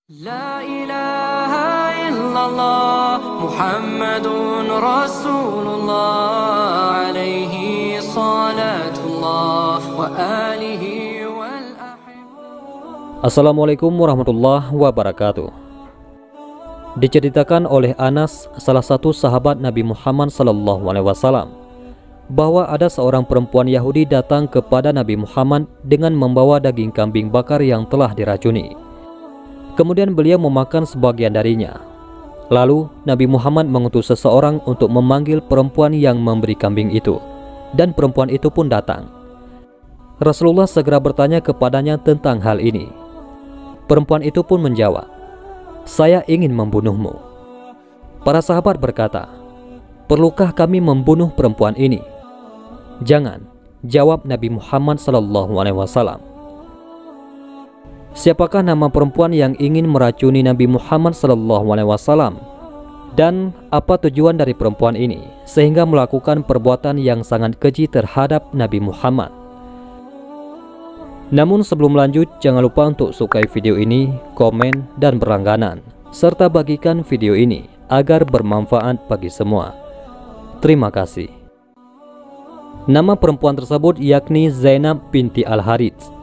La ilaha illallah Muhammadun Rasulullah alaihi salatullah wa alihi wal ahibah. Assalamualaikum warahmatullahi wabarakatuh. Diceritakan oleh Anas, salah satu sahabat Nabi Muhammad SAW, bahwa ada seorang perempuan Yahudi datang kepada Nabi Muhammad dengan membawa daging kambing bakar yang telah diracuni. Kemudian beliau memakan sebagian darinya. Lalu Nabi Muhammad mengutus seseorang untuk memanggil perempuan yang memberi kambing itu, dan perempuan itu pun datang. Rasulullah segera bertanya kepadanya tentang hal ini. Perempuan itu pun menjawab, "Saya ingin membunuhmu." Para sahabat berkata, "Perlukah kami membunuh perempuan ini?" "Jangan," jawab Nabi Muhammad SAW. Siapakah nama perempuan yang ingin meracuni Nabi Muhammad SAW? Dan apa tujuan dari perempuan ini sehingga melakukan perbuatan yang sangat keji terhadap Nabi Muhammad? Namun sebelum lanjut, jangan lupa untuk sukai video ini, komen, dan berlangganan, serta bagikan video ini agar bermanfaat bagi semua. Terima kasih. Nama perempuan tersebut yakni Zainab binti Al-Harits.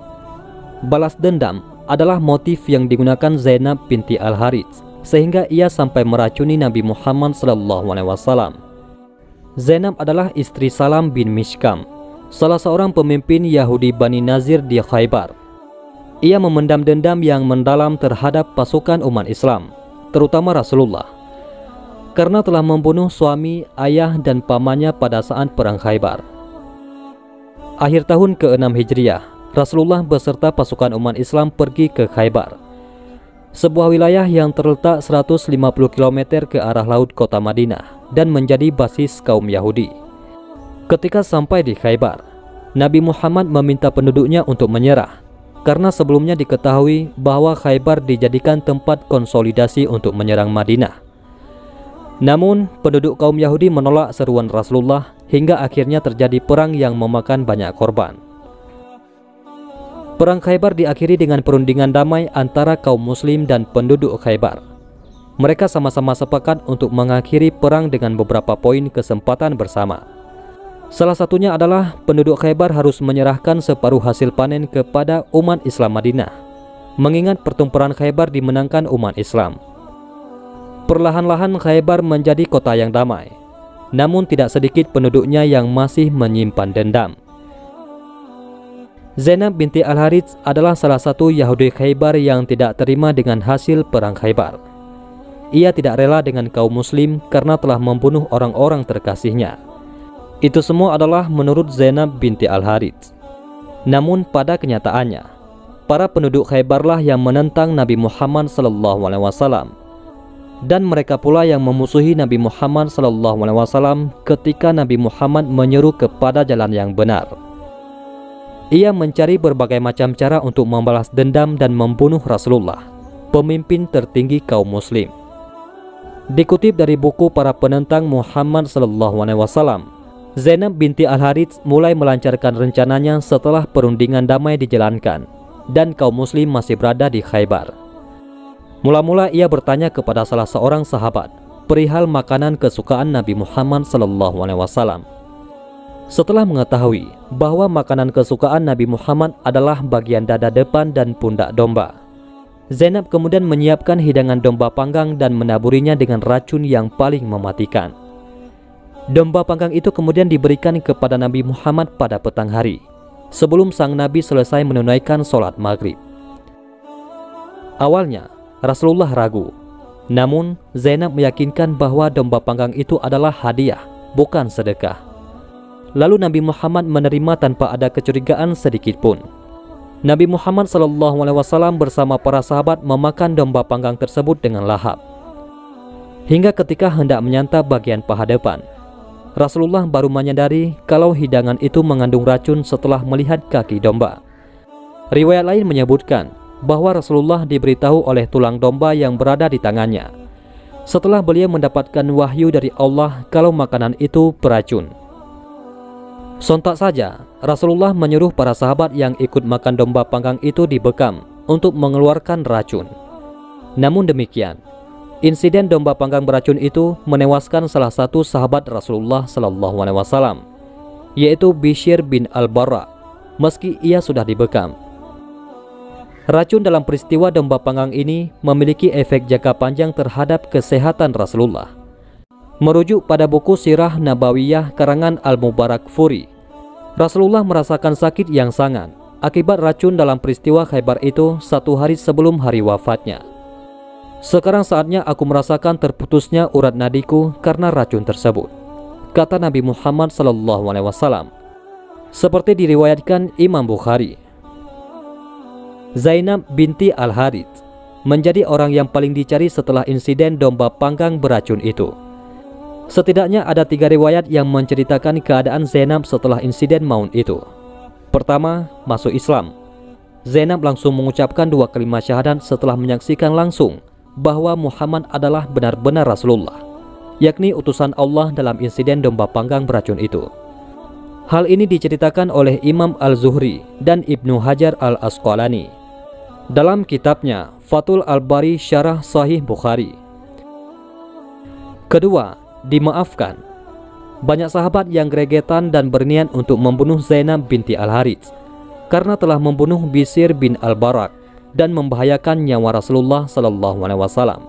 Balas dendam adalah motif yang digunakan Zainab binti Al-Harits sehingga ia sampai meracuni Nabi Muhammad SAW. Zainab adalah istri Salam bin Mishkam, salah seorang pemimpin Yahudi Bani Nazir di Khaybar. Ia memendam dendam yang mendalam terhadap pasukan umat Islam, terutama Rasulullah, karena telah membunuh suami, ayah, dan pamannya pada saat perang Khaybar. Akhir tahun ke-6 Hijriah, Rasulullah beserta pasukan umat Islam pergi ke Khaybar, sebuah wilayah yang terletak 150 km ke arah laut kota Madinah dan menjadi basis kaum Yahudi. Ketika sampai di Khaybar, Nabi Muhammad meminta penduduknya untuk menyerah, karena sebelumnya diketahui bahwa Khaybar dijadikan tempat konsolidasi untuk menyerang Madinah. Namun, penduduk kaum Yahudi menolak seruan Rasulullah hingga akhirnya terjadi perang yang memakan banyak korban. Perang Khaybar diakhiri dengan perundingan damai antara kaum muslim dan penduduk Khaybar. Mereka sama-sama sepakat untuk mengakhiri perang dengan beberapa poin kesempatan bersama. Salah satunya adalah penduduk Khaybar harus menyerahkan separuh hasil panen kepada umat Islam Madinah, mengingat pertempuran Khaybar dimenangkan umat Islam. Perlahan-lahan Khaybar menjadi kota yang damai, namun tidak sedikit penduduknya yang masih menyimpan dendam. Zainab binti Al-Harits adalah salah satu Yahudi Khaybar yang tidak terima dengan hasil perang Khaybar. Ia tidak rela dengan kaum muslim karena telah membunuh orang-orang terkasihnya. Itu semua adalah menurut Zainab binti Al-Harits. Namun pada kenyataannya, para penduduk Khaybarlah yang menentang Nabi Muhammad SAW, dan mereka pula yang memusuhi Nabi Muhammad SAW ketika Nabi Muhammad menyeru kepada jalan yang benar. Ia mencari berbagai macam cara untuk membalas dendam dan membunuh Rasulullah, pemimpin tertinggi kaum muslim. Dikutip dari buku para penentang Muhammad SAW, Zainab binti Al-Harits mulai melancarkan rencananya setelah perundingan damai dijalankan dan kaum muslim masih berada di Khaybar. Mula-mula ia bertanya kepada salah seorang sahabat perihal makanan kesukaan Nabi Muhammad SAW. Setelah mengetahui bahwa makanan kesukaan Nabi Muhammad adalah bagian dada depan dan pundak domba, Zainab kemudian menyiapkan hidangan domba panggang dan menaburinya dengan racun yang paling mematikan. Domba panggang itu kemudian diberikan kepada Nabi Muhammad pada petang hari, sebelum sang Nabi selesai menunaikan sholat maghrib. Awalnya, Rasulullah ragu, namun Zainab meyakinkan bahwa domba panggang itu adalah hadiah, bukan sedekah. Lalu Nabi Muhammad menerima tanpa ada kecurigaan sedikit pun. Nabi Muhammad SAW bersama para sahabat memakan domba panggang tersebut dengan lahap. Hingga ketika hendak menyantap bagian paha depan, Rasulullah baru menyadari kalau hidangan itu mengandung racun setelah melihat kaki domba. Riwayat lain menyebutkan bahwa Rasulullah diberitahu oleh tulang domba yang berada di tangannya, setelah beliau mendapatkan wahyu dari Allah kalau makanan itu beracun. Sontak saja, Rasulullah menyuruh para sahabat yang ikut makan domba panggang itu dibekam untuk mengeluarkan racun. Namun demikian, insiden domba panggang beracun itu menewaskan salah satu sahabat Rasulullah SAW, yaitu Bishr bin Al-Bara, meski ia sudah dibekam. Racun dalam peristiwa domba panggang ini memiliki efek jangka panjang terhadap kesehatan Rasulullah. Merujuk pada buku Sirah Nabawiyah karangan Al-Mubarakfuri, Rasulullah merasakan sakit yang sangat akibat racun dalam peristiwa Khaybar itu 1 hari sebelum hari wafatnya. Sekarang saatnya aku merasakan terputusnya urat nadiku karena racun tersebut, kata Nabi Muhammad SAW. Seperti diriwayatkan Imam Bukhari, Zainab binti Al-Harith menjadi orang yang paling dicari setelah insiden domba panggang beracun itu. Setidaknya ada 3 riwayat yang menceritakan keadaan Zainab setelah insiden maut itu. Pertama, masuk Islam. Zainab langsung mengucapkan 2 kalimat syahadat setelah menyaksikan langsung bahwa Muhammad adalah benar-benar Rasulullah, yakni utusan Allah dalam insiden domba panggang beracun itu. Hal ini diceritakan oleh Imam Al-Zuhri dan Ibnu Hajar Al-Asqalani dalam kitabnya Fathul Al-Bari Syarah Sahih Bukhari. Kedua, dimaafkan. Banyak sahabat yang gregetan dan berniat untuk membunuh Zainab binti Al-Harith karena telah membunuh Bishr bin Al-Barak dan membahayakan nyawa Rasulullah SAW.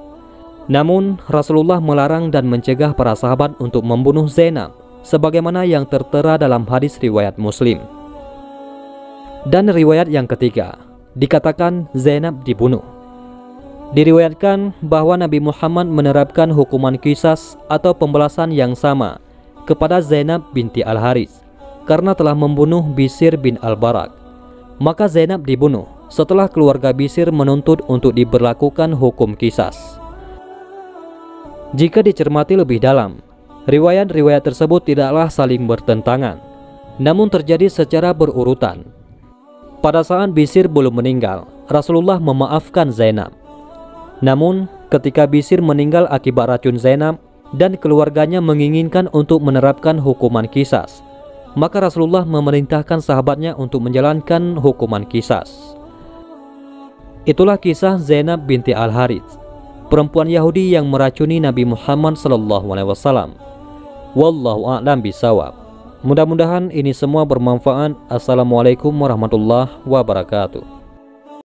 Namun Rasulullah melarang dan mencegah para sahabat untuk membunuh Zainab, sebagaimana yang tertera dalam hadis riwayat Muslim. Dan riwayat yang ketiga, dikatakan Zainab dibunuh. Diriwayatkan bahwa Nabi Muhammad menerapkan hukuman qisas atau pembalasan yang sama kepada Zainab binti Al-Harith karena telah membunuh Bishr bin Al-Barak. Maka Zainab dibunuh setelah keluarga Bishr menuntut untuk diberlakukan hukum qisas. Jika dicermati lebih dalam, riwayat-riwayat tersebut tidaklah saling bertentangan, namun terjadi secara berurutan. Pada saat Bishr belum meninggal, Rasulullah memaafkan Zainab. Namun, ketika Bishr meninggal akibat racun Zainab dan keluarganya menginginkan untuk menerapkan hukuman qisas, maka Rasulullah memerintahkan sahabatnya untuk menjalankan hukuman qisas. Itulah kisah Zainab binti Al-Harith, perempuan Yahudi yang meracuni Nabi Muhammad SAW. Wallahu a'lam bishawab. Mudah-mudahan ini semua bermanfaat. Assalamualaikum warahmatullahi wabarakatuh.